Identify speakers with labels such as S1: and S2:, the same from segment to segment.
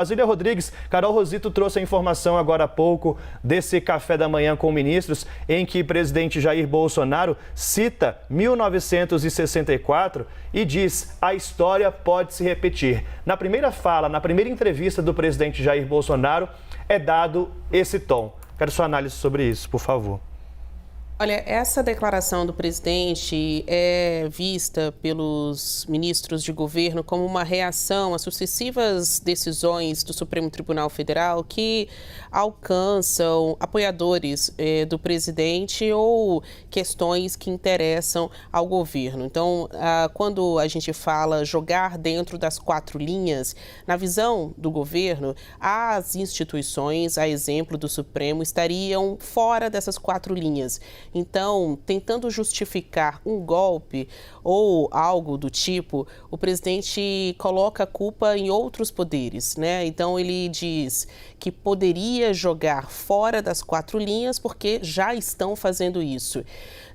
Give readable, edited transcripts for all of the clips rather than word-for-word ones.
S1: Brasília Rodrigues, Carol Rosito trouxe a informação agora há pouco desse café da manhã com ministros, em que o presidente Jair Bolsonaro cita 1964 e diz: a história pode se repetir. Na primeira fala, na primeira entrevista do presidente Jair Bolsonaro, é dado esse tom. Quero sua análise sobre isso, por favor.
S2: Olha, essa declaração do presidente é vista pelos ministros de governo como uma reação às sucessivas decisões do Supremo Tribunal Federal que alcançam apoiadores do presidente ou questões que interessam ao governo. Então, quando a gente fala jogar dentro das quatro linhas, na visão do governo, as instituições, a exemplo do Supremo, estariam fora dessas quatro linhas. Então, tentando justificar um golpe ou algo do tipo, o presidente coloca a culpa em outros poderes, né? Então, ele diz que poderia jogar fora das quatro linhas porque já estão fazendo isso.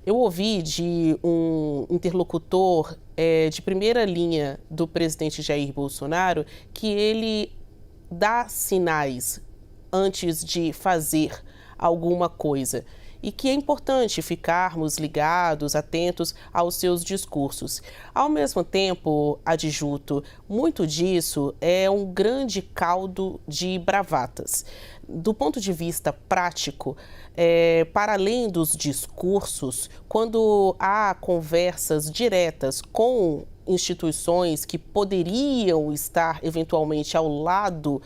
S2: Eu ouvi de um interlocutor de primeira linha do presidente Jair Bolsonaro que ele dá sinais antes de fazer alguma coisa. E que é importante ficarmos ligados, atentos aos seus discursos. Ao mesmo tempo, adjuto, muito disso é um grande caldo de bravatas. Do ponto de vista prático, para além dos discursos, quando há conversas diretas com instituições que poderiam estar eventualmente ao lado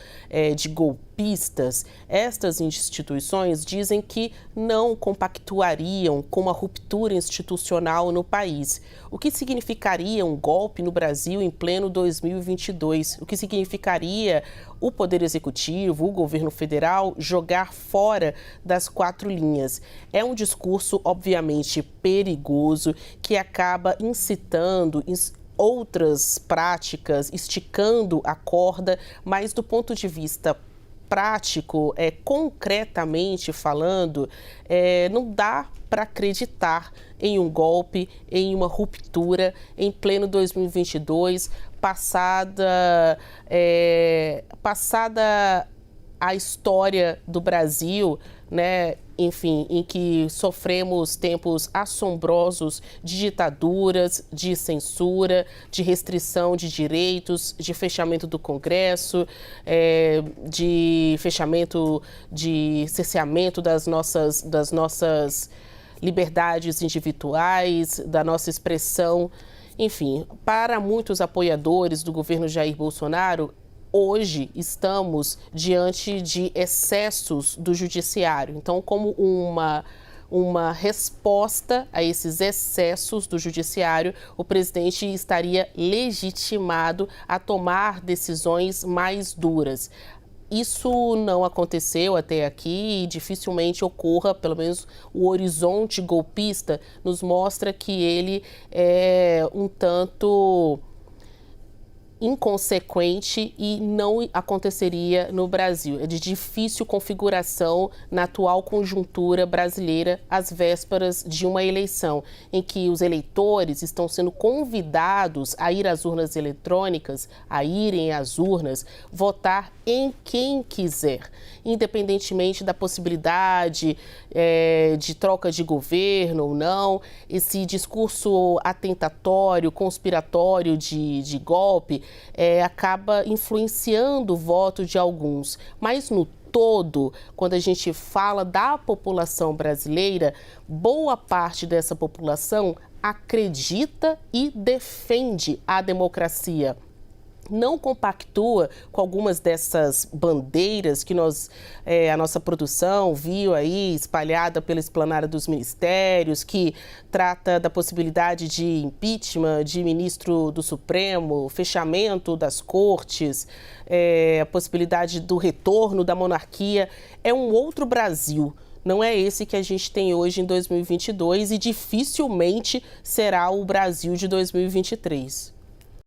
S2: de golpistas, estas instituições dizem que não compactuariam com uma ruptura institucional no país. O que significaria um golpe no Brasil em pleno 2022? O que significaria o Poder Executivo, o governo federal, jogar fora das quatro linhas? É um discurso, obviamente, perigoso, que acaba incitando outras práticas, esticando a corda, mas do ponto de vista prático, concretamente falando, não dá para acreditar em um golpe, em uma ruptura em pleno 2022, passada a história do Brasil, né? Enfim, em que sofremos tempos assombrosos de ditaduras, de censura, de restrição de direitos, de fechamento do Congresso, de fechamento, de cerceamento das nossas liberdades individuais, da nossa expressão. Enfim, para muitos apoiadores do governo Jair Bolsonaro, hoje estamos diante de excessos do judiciário. Então, como uma resposta a esses excessos do judiciário, o presidente estaria legitimado a tomar decisões mais duras. Isso não aconteceu até aqui e dificilmente ocorra, pelo menos o horizonte golpista nos mostra que ele é um tanto inconsequente e não aconteceria no Brasil. É de difícil configuração na atual conjuntura brasileira, às vésperas de uma eleição, em que os eleitores estão sendo convidados a ir às urnas eletrônicas, a irem às urnas, votar em quem quiser, independentemente da possibilidade de troca de governo ou não. Esse discurso atentatório, conspiratório de golpe, acaba influenciando o voto de alguns. Mas no todo, quando a gente fala da população brasileira, boa parte dessa população acredita e defende a democracia. Não compactua com algumas dessas bandeiras que a nossa produção viu aí espalhada pela esplanada dos ministérios, que trata da possibilidade de impeachment de ministro do Supremo, fechamento das cortes, a possibilidade do retorno da monarquia. É um outro Brasil. Não é esse que a gente tem hoje em 2022 e dificilmente será o Brasil de 2023.